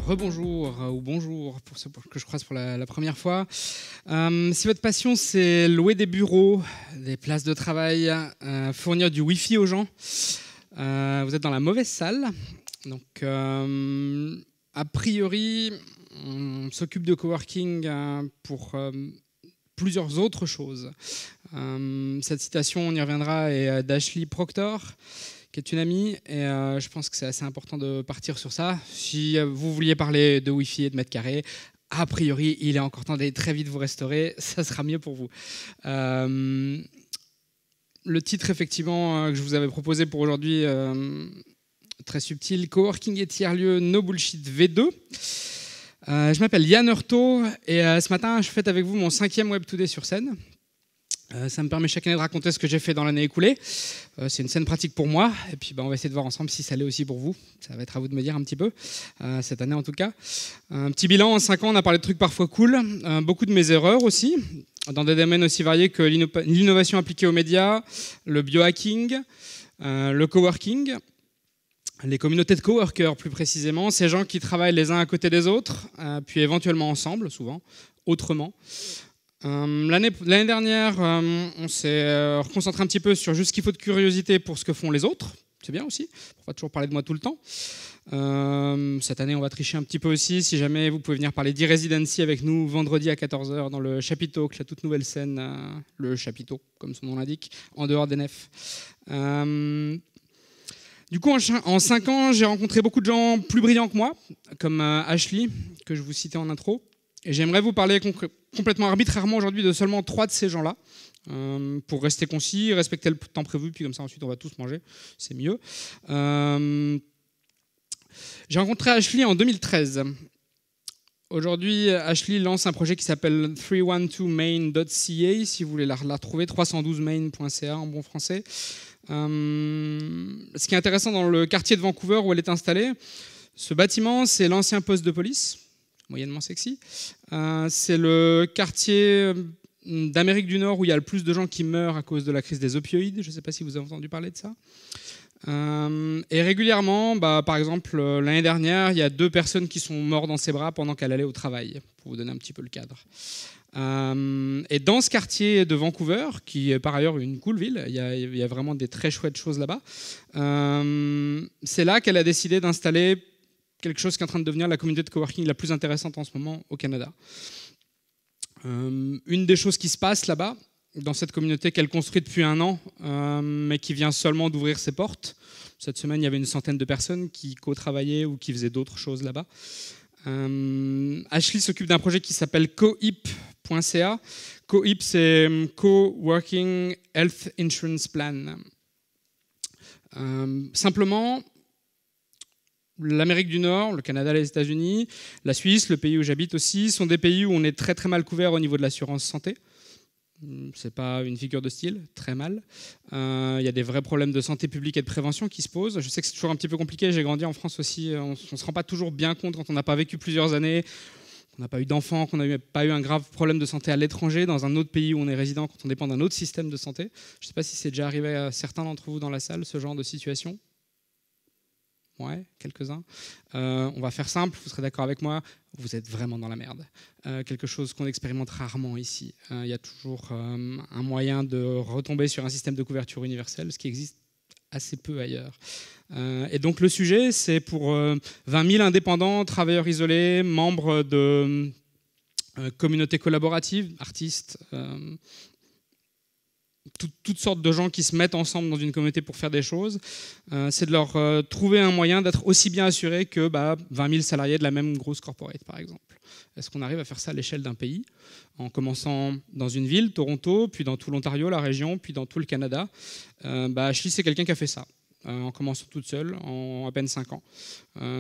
rebonjour ou bonjour pour ceux que je croise pour la première fois. Si votre passion c'est louer des bureaux, des places de travail, fournir du Wi-Fi aux gens, vous êtes dans la mauvaise salle. Donc, a priori, on s'occupe de coworking pour plusieurs autres choses. Cette citation, on y reviendra, est d'Ashley Proctor, qui est une amie, et je pense que c'est assez important de partir sur ça. Si vous vouliez parler de Wi-Fi et de mètres carrés, a priori, il est encore temps d'aller très vite vous restaurer, ça sera mieux pour vous. Le titre, effectivement, que je vous avais proposé pour aujourd'hui, très subtil, Coworking et tiers-lieu, No Bullshit V2. Je m'appelle Yann Heurtaud, et ce matin, je fête avec vous mon 5e Web Today sur scène. Ça me permet chaque année de raconter ce que j'ai fait dans l'année écoulée. C'est une scène pratique pour moi. Et puis on va essayer de voir ensemble si ça l'est aussi pour vous. Ça va être à vous de me dire un petit peu, cette année en tout cas. Un petit bilan, en 5 ans, on a parlé de trucs parfois cool. Beaucoup de mes erreurs aussi, dans des domaines aussi variés que l'innovation appliquée aux médias, le biohacking, le coworking, les communautés de coworkers plus précisément, ces gens qui travaillent les uns à côté des autres, puis éventuellement ensemble, souvent, autrement. L'année dernière, on s'est reconcentré un petit peu sur juste ce qu'il faut de curiosité pour ce que font les autres. C'est bien aussi, pour pas toujours parler de moi tout le temps. Cette année, on va tricher un petit peu aussi. Si jamais vous pouvez venir parler d'e-residency avec nous vendredi à 14h dans le Chapiteau, la toute nouvelle scène, le Chapiteau, comme son nom l'indique, en dehors des nefs. Du coup, en 5 ans, j'ai rencontré beaucoup de gens plus brillants que moi, comme Ashley, que je vous citais en intro. Et j'aimerais vous parler complètement arbitrairement aujourd'hui de seulement 3 de ces gens-là, pour rester concis, respecter le temps prévu, puis comme ça ensuite on va tous manger, c'est mieux. J'ai rencontré Ashley en 2013. Aujourd'hui, Ashley lance un projet qui s'appelle 312main.ca, si vous voulez la retrouver, 312main.ca en bon français. Ce qui est intéressant dans le quartier de Vancouver où elle est installée, ce bâtiment, c'est l'ancien poste de police, moyennement sexy. C'est le quartier d'Amérique du Nord où il y a le plus de gens qui meurent à cause de la crise des opioïdes. Je ne sais pas si vous avez entendu parler de ça. Et régulièrement, par exemple, l'année dernière, il y a 2 personnes qui sont mortes dans ses bras pendant qu'elle allait au travail, pour vous donner un petit peu le cadre. Et dans ce quartier de Vancouver, qui est par ailleurs une cool ville, il y a vraiment des très chouettes choses là-bas, c'est là qu'elle a décidé d'installer quelque chose qui est en train de devenir la communauté de coworking la plus intéressante en ce moment au Canada. Une des choses qui se passe là-bas, dans cette communauté qu'elle construit depuis 1 an, mais qui vient seulement d'ouvrir ses portes. Cette semaine, il y avait une centaine de personnes qui co-travaillaient ou qui faisaient d'autres choses là-bas. Ashley s'occupe d'un projet qui s'appelle cohip.ca. Cohip, c'est Co-Working Health Insurance Plan. Simplement, l'Amérique du Nord, le Canada, les États-Unis, la Suisse, le pays où j'habite aussi, sont des pays où on est très très mal couvert au niveau de l'assurance santé. C'est pas une figure de style, très mal. Il y a des vrais problèmes de santé publique et de prévention qui se posent. Je sais que c'est toujours un petit peu compliqué, j'ai grandi en France aussi, on ne se rend pas toujours bien compte quand on n'a pas vécu plusieurs années, qu'on n'a pas eu d'enfants, qu'on n'a pas eu un grave problème de santé à l'étranger, dans un autre pays où on est résident, quand on dépend d'un autre système de santé. Je ne sais pas si c'est déjà arrivé à certains d'entre vous dans la salle, ce genre de situation. Ouais, quelques-uns. On va faire simple, vous serez d'accord avec moi, vous êtes vraiment dans la merde. Quelque chose qu'on expérimente rarement ici. Il y a toujours un moyen de retomber sur un système de couverture universelle, ce qui existe assez peu ailleurs. Et donc le sujet, c'est pour 20 000 indépendants, travailleurs isolés, membres de communautés collaboratives, artistes, toutes sortes de gens qui se mettent ensemble dans une communauté pour faire des choses, c'est de leur trouver un moyen d'être aussi bien assurés que 20 000 salariés de la même grosse corporate, par exemple. Est-ce qu'on arrive à faire ça à l'échelle d'un pays, en commençant dans une ville, Toronto, puis dans tout l'Ontario, la région, puis dans tout le Canada? Ashley, c'est quelqu'un qui a fait ça, en commençant toute seule, en à peine 5 ans.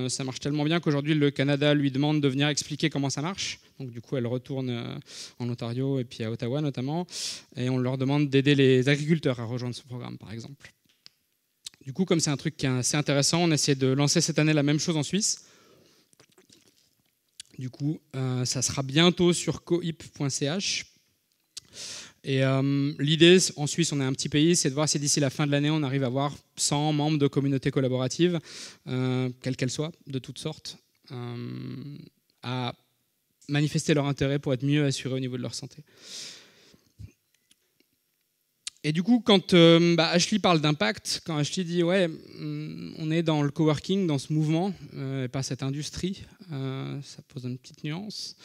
Ça marche tellement bien qu'aujourd'hui, le Canada lui demande de venir expliquer comment ça marche. Donc du coup, elle retourne en Ontario et puis à Ottawa notamment, et on leur demande d'aider les agriculteurs à rejoindre ce programme, par exemple. Du coup, comme c'est un truc qui est assez intéressant, on essaie de lancer cette année la même chose en Suisse. Du coup, ça sera bientôt sur cohip.ch. Et l'idée, en Suisse, on est un petit pays, c'est de voir si d'ici la fin de l'année, on arrive à avoir 100 membres de communautés collaboratives, quelles qu'elles soient, de toutes sortes, à manifester leur intérêt pour être mieux assurés au niveau de leur santé. Et du coup, quand Ashley parle d'impact, quand Ashley dit « ouais, on est dans le coworking, dans ce mouvement, et pas cette industrie », ça pose une petite nuance,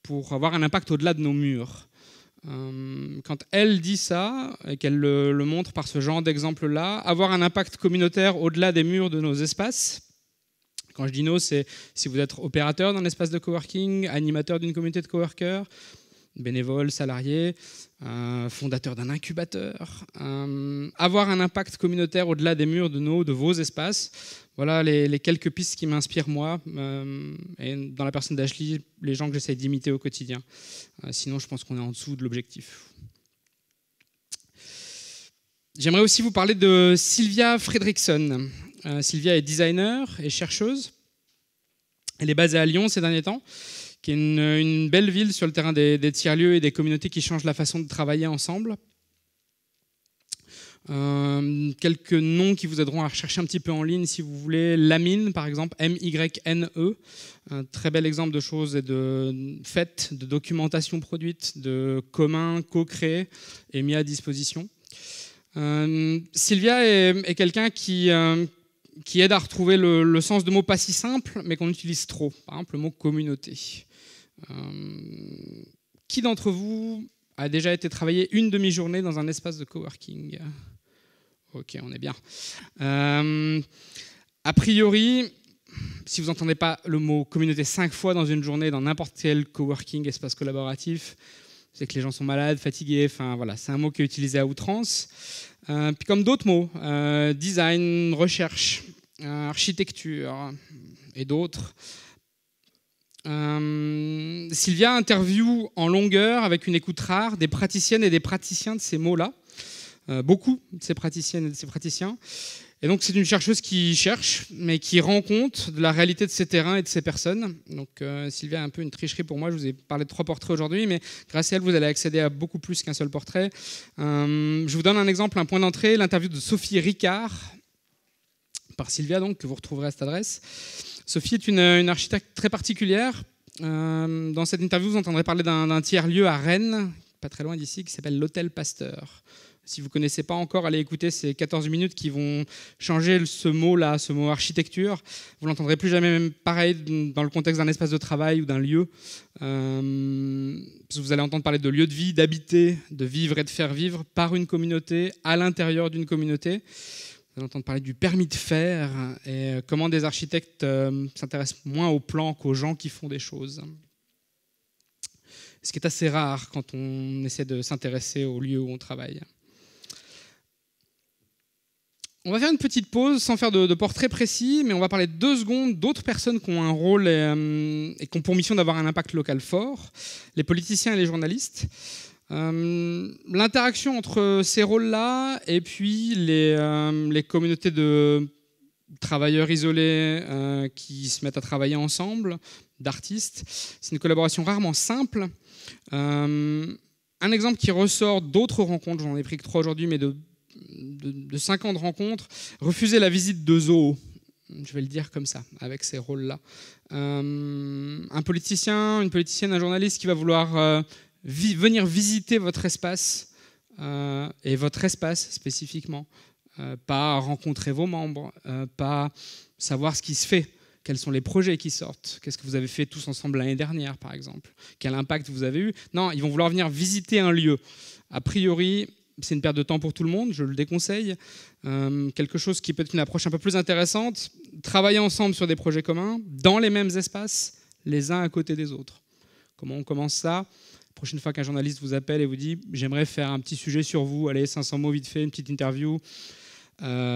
pour avoir un impact au-delà de nos murs. Quand elle dit ça, et qu'elle le montre par ce genre d'exemple-là, avoir un impact communautaire au-delà des murs de nos espaces, quand je dis nos, c'est si vous êtes opérateur d'un espace de coworking, animateur d'une communauté de coworkers, bénévole, salarié, fondateur d'un incubateur, avoir un impact communautaire au-delà des murs de vos espaces. Voilà les quelques pistes qui m'inspirent moi, et dans la personne d'Ashley, les gens que j'essaie d'imiter au quotidien. Sinon, je pense qu'on est en dessous de l'objectif. J'aimerais aussi vous parler de Sylvia Fredriksson. Sylvia est designer et chercheuse. Elle est basée à Lyon ces derniers temps, qui est une belle ville sur le terrain des tiers-lieux et des communautés qui changent la façon de travailler ensemble. Quelques noms qui vous aideront à rechercher un petit peu en ligne si vous voulez. Lamine, par exemple, M-Y-N-E, un très bel exemple de choses et de faits, de documentation produite, de communs, co-créés et mis à disposition. Sylvia est quelqu'un qui aide à retrouver le sens de mots pas si simples, mais qu'on utilise trop. Par exemple, le mot communauté. Qui d'entre vous a déjà été travailler une demi-journée dans un espace de coworking ? Ok, on est bien. A priori, si vous n'entendez pas le mot communauté 5 fois dans une journée dans n'importe quel coworking, espace collaboratif, c'est que les gens sont malades, fatigués, enfin voilà, c'est un mot qui est utilisé à outrance. Puis comme d'autres mots, design, recherche, architecture et d'autres. Sylvia interviewe en longueur, avec une écoute rare, des praticiennes et des praticiens de ces mots-là. Beaucoup de ces praticiennes et de ces praticiens. Et donc c'est une chercheuse qui cherche, mais qui rend compte de la réalité de ces terrains et de ces personnes. Donc Sylvia a un peu une tricherie pour moi. Je vous ai parlé de 3 portraits aujourd'hui, mais grâce à elle, vous allez accéder à beaucoup plus qu'un seul portrait. Je vous donne un exemple, un point d'entrée, l'interview de Sophie Ricard, par Sylvia, donc, que vous retrouverez à cette adresse. Sophie est une architecte très particulière. Dans cette interview, vous entendrez parler d'un tiers-lieu à Rennes, pas très loin d'ici, qui s'appelle l'Hôtel Pasteur. Si vous ne connaissez pas encore, allez écouter ces 14 minutes qui vont changer ce mot-là, ce mot architecture. Vous ne l'entendrez plus jamais même pareil dans le contexte d'un espace de travail ou d'un lieu. Parce que vous allez entendre parler de lieu de vie, d'habiter, de vivre et de faire vivre par une communauté, à l'intérieur d'une communauté. Vous allez entendre parler du permis de faire et comment des architectes s'intéressent moins aux plans qu'aux gens qui font des choses. Ce qui est assez rare quand on essaie de s'intéresser au lieu où on travaille. On va faire une petite pause sans faire de portrait précis, mais on va parler 2 secondes d'autres personnes qui ont un rôle et qui ont pour mission d'avoir un impact local fort, les politiciens et les journalistes. L'interaction entre ces rôles-là et puis les communautés de travailleurs isolés qui se mettent à travailler ensemble, d'artistes, c'est une collaboration rarement simple. Un exemple qui ressort d'autres rencontres, j'en ai pris que 3 aujourd'hui, mais de 5 ans de rencontres, refuser la visite de zoo, je vais le dire comme ça, avec ces rôles-là. Un politicien, une politicienne, un journaliste qui va vouloir venir visiter votre espace, et votre espace spécifiquement, pas rencontrer vos membres, pas savoir ce qui se fait, quels sont les projets qui sortent, qu'est-ce que vous avez fait tous ensemble l'année dernière par exemple, quel impact vous avez eu. Non, ils vont vouloir venir visiter un lieu. A priori, c'est une perte de temps pour tout le monde, je le déconseille. Quelque chose qui peut être une approche un peu plus intéressante, travailler ensemble sur des projets communs, dans les mêmes espaces, les uns à côté des autres. Comment on commence ça ? La prochaine fois qu'un journaliste vous appelle et vous dit « j'aimerais faire un petit sujet sur vous, allez, 500 mots vite fait, une petite interview »,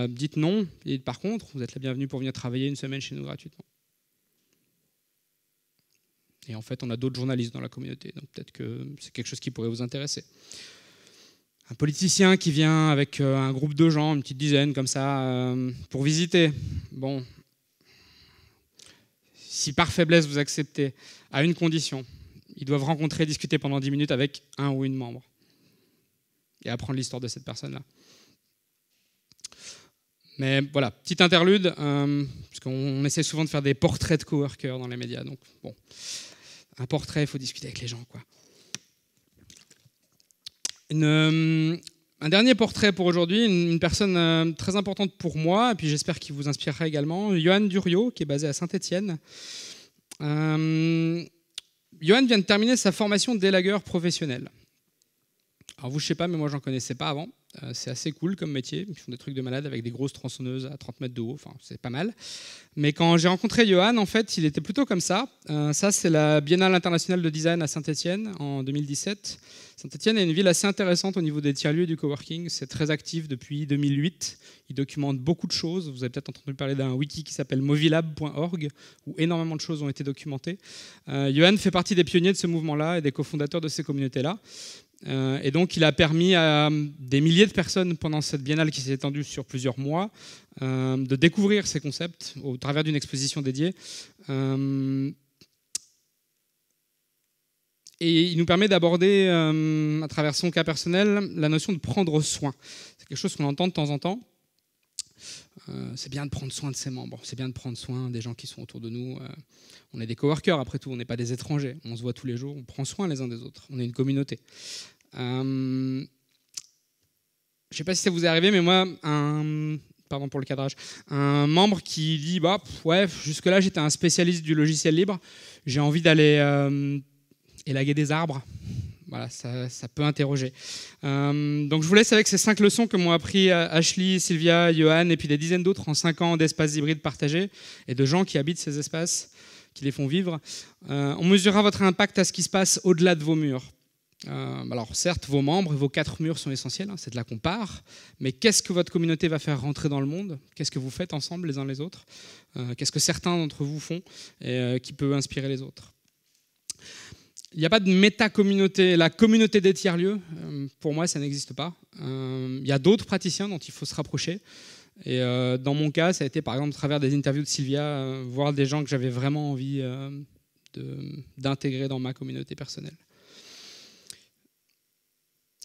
dites non, et par contre, vous êtes la bienvenue pour venir travailler une semaine chez nous gratuitement. Et en fait, on a d'autres journalistes dans la communauté, donc peut-être que c'est quelque chose qui pourrait vous intéresser. Un politicien qui vient avec un groupe de gens, une petite dizaine comme ça, pour visiter. Bon, si par faiblesse vous acceptez, à une condition, ils doivent rencontrer et discuter pendant 10 minutes avec un ou une membre et apprendre l'histoire de cette personne-là. Mais voilà, petite interlude, parce qu'on essaie souvent de faire des portraits de coworkers dans les médias. Donc bon, un portrait, il faut discuter avec les gens, quoi. Un dernier portrait pour aujourd'hui, une personne très importante pour moi, et puis j'espère qu'il vous inspirera également, Johan Duriot, qui est basé à Saint-Étienne. Johan vient de terminer sa formation d'élagueur professionnel. Alors vous, je ne sais pas, mais moi, j'en connaissais pas avant. C'est assez cool comme métier. Ils font des trucs de malade avec des grosses tronçonneuses à 30 mètres de haut. Enfin, c'est pas mal. Mais quand j'ai rencontré Johan, en fait, il était plutôt comme ça. Ça, c'est la Biennale internationale de design à Saint-Étienne en 2017. Saint-Étienne est une ville assez intéressante au niveau des tiers-lieux et du coworking. C'est très actif depuis 2008. Il documente beaucoup de choses. Vous avez peut-être entendu parler d'un wiki qui s'appelle movilab.org, où énormément de choses ont été documentées. Johan fait partie des pionniers de ce mouvement-là et des cofondateurs de ces communautés-là. Et donc, il a permis à des milliers de personnes pendant cette biennale qui s'est étendue sur plusieurs mois de découvrir ces concepts au travers d'une exposition dédiée. Et il nous permet d'aborder, à travers son cas personnel, la notion de prendre soin. C'est quelque chose qu'on entend de temps en temps. C'est bien de prendre soin de ses membres, c'est bien de prendre soin des gens qui sont autour de nous. On est des coworkers, après tout, on n'est pas des étrangers. On se voit tous les jours, on prend soin les uns des autres. On est une communauté. Je ne sais pas si ça vous est arrivé, mais moi, pardon pour le cadrage, un membre qui dit ouais, jusque-là, j'étais un spécialiste du logiciel libre, j'ai envie d'aller élaguer des arbres. Voilà, ça peut interroger. Donc je vous laisse avec ces 5 leçons que m'ont appris Ashley, Sylvia, Johan et puis des dizaines d'autres en 5 ans d'espaces hybrides partagés et de gens qui habitent ces espaces, qui les font vivre. On mesurera votre impact à ce qui se passe au-delà de vos murs. Alors certes, vos membres et vos 4 murs sont essentiels, c'est de là qu'on part, mais qu'est-ce que votre communauté va faire rentrer dans le monde? Qu'est-ce que vous faites ensemble les uns les autres? Qu'est-ce que certains d'entre vous font et qui peut inspirer les autres? Il n'y a pas de méta-communauté. La communauté des tiers-lieux, pour moi, ça n'existe pas. Il y a d'autres praticiens dont il faut se rapprocher. Et dans mon cas, ça a été par exemple à travers des interviews de Sylvia, voir des gens que j'avais vraiment envie d'intégrer dans ma communauté personnelle.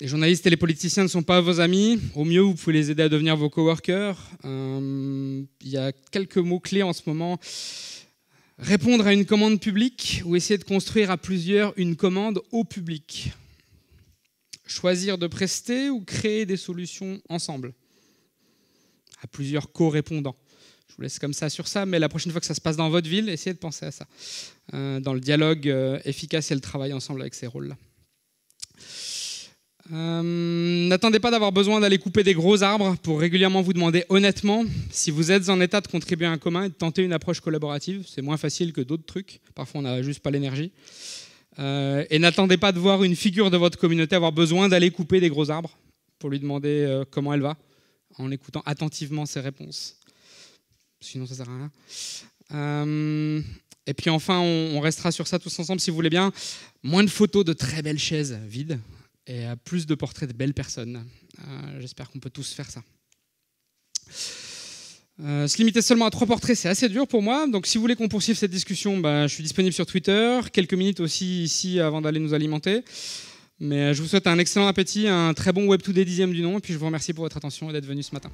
Les journalistes et les politiciens ne sont pas vos amis. Au mieux, vous pouvez les aider à devenir vos coworkers. Il y a quelques mots-clés en ce moment. Répondre à une commande publique ou essayer de construire à plusieurs une commande au public. Choisir de prester ou créer des solutions ensemble. À plusieurs co-répondants. Je vous laisse comme ça sur ça, mais la prochaine fois que ça se passe dans votre ville, essayez de penser à ça. Dans le dialogue efficace et le travail ensemble avec ces rôles-là. N'attendez pas d'avoir besoin d'aller couper des gros arbres pour régulièrement vous demander honnêtement si vous êtes en état de contribuer à un commun et de tenter une approche collaborative. C'est moins facile que d'autres trucs. Parfois, on n'a juste pas l'énergie. Et n'attendez pas de voir une figure de votre communauté avoir besoin d'aller couper des gros arbres pour lui demander comment elle va, en écoutant attentivement ses réponses. Sinon, ça ne sert à rien. Et puis enfin, on restera sur ça tous ensemble si vous voulez bien. Moins de photos de très belles chaises vides. Et plus de portraits de belles personnes. J'espère qu'on peut tous faire ça. Se limiter seulement à 3 portraits, c'est assez dur pour moi. Donc si vous voulez qu'on poursuive cette discussion, je suis disponible sur Twitter. Quelques minutes aussi ici avant d'aller nous alimenter. Mais je vous souhaite un excellent appétit, un très bon Web2Day 10e du nom. Et puis je vous remercie pour votre attention et d'être venu ce matin.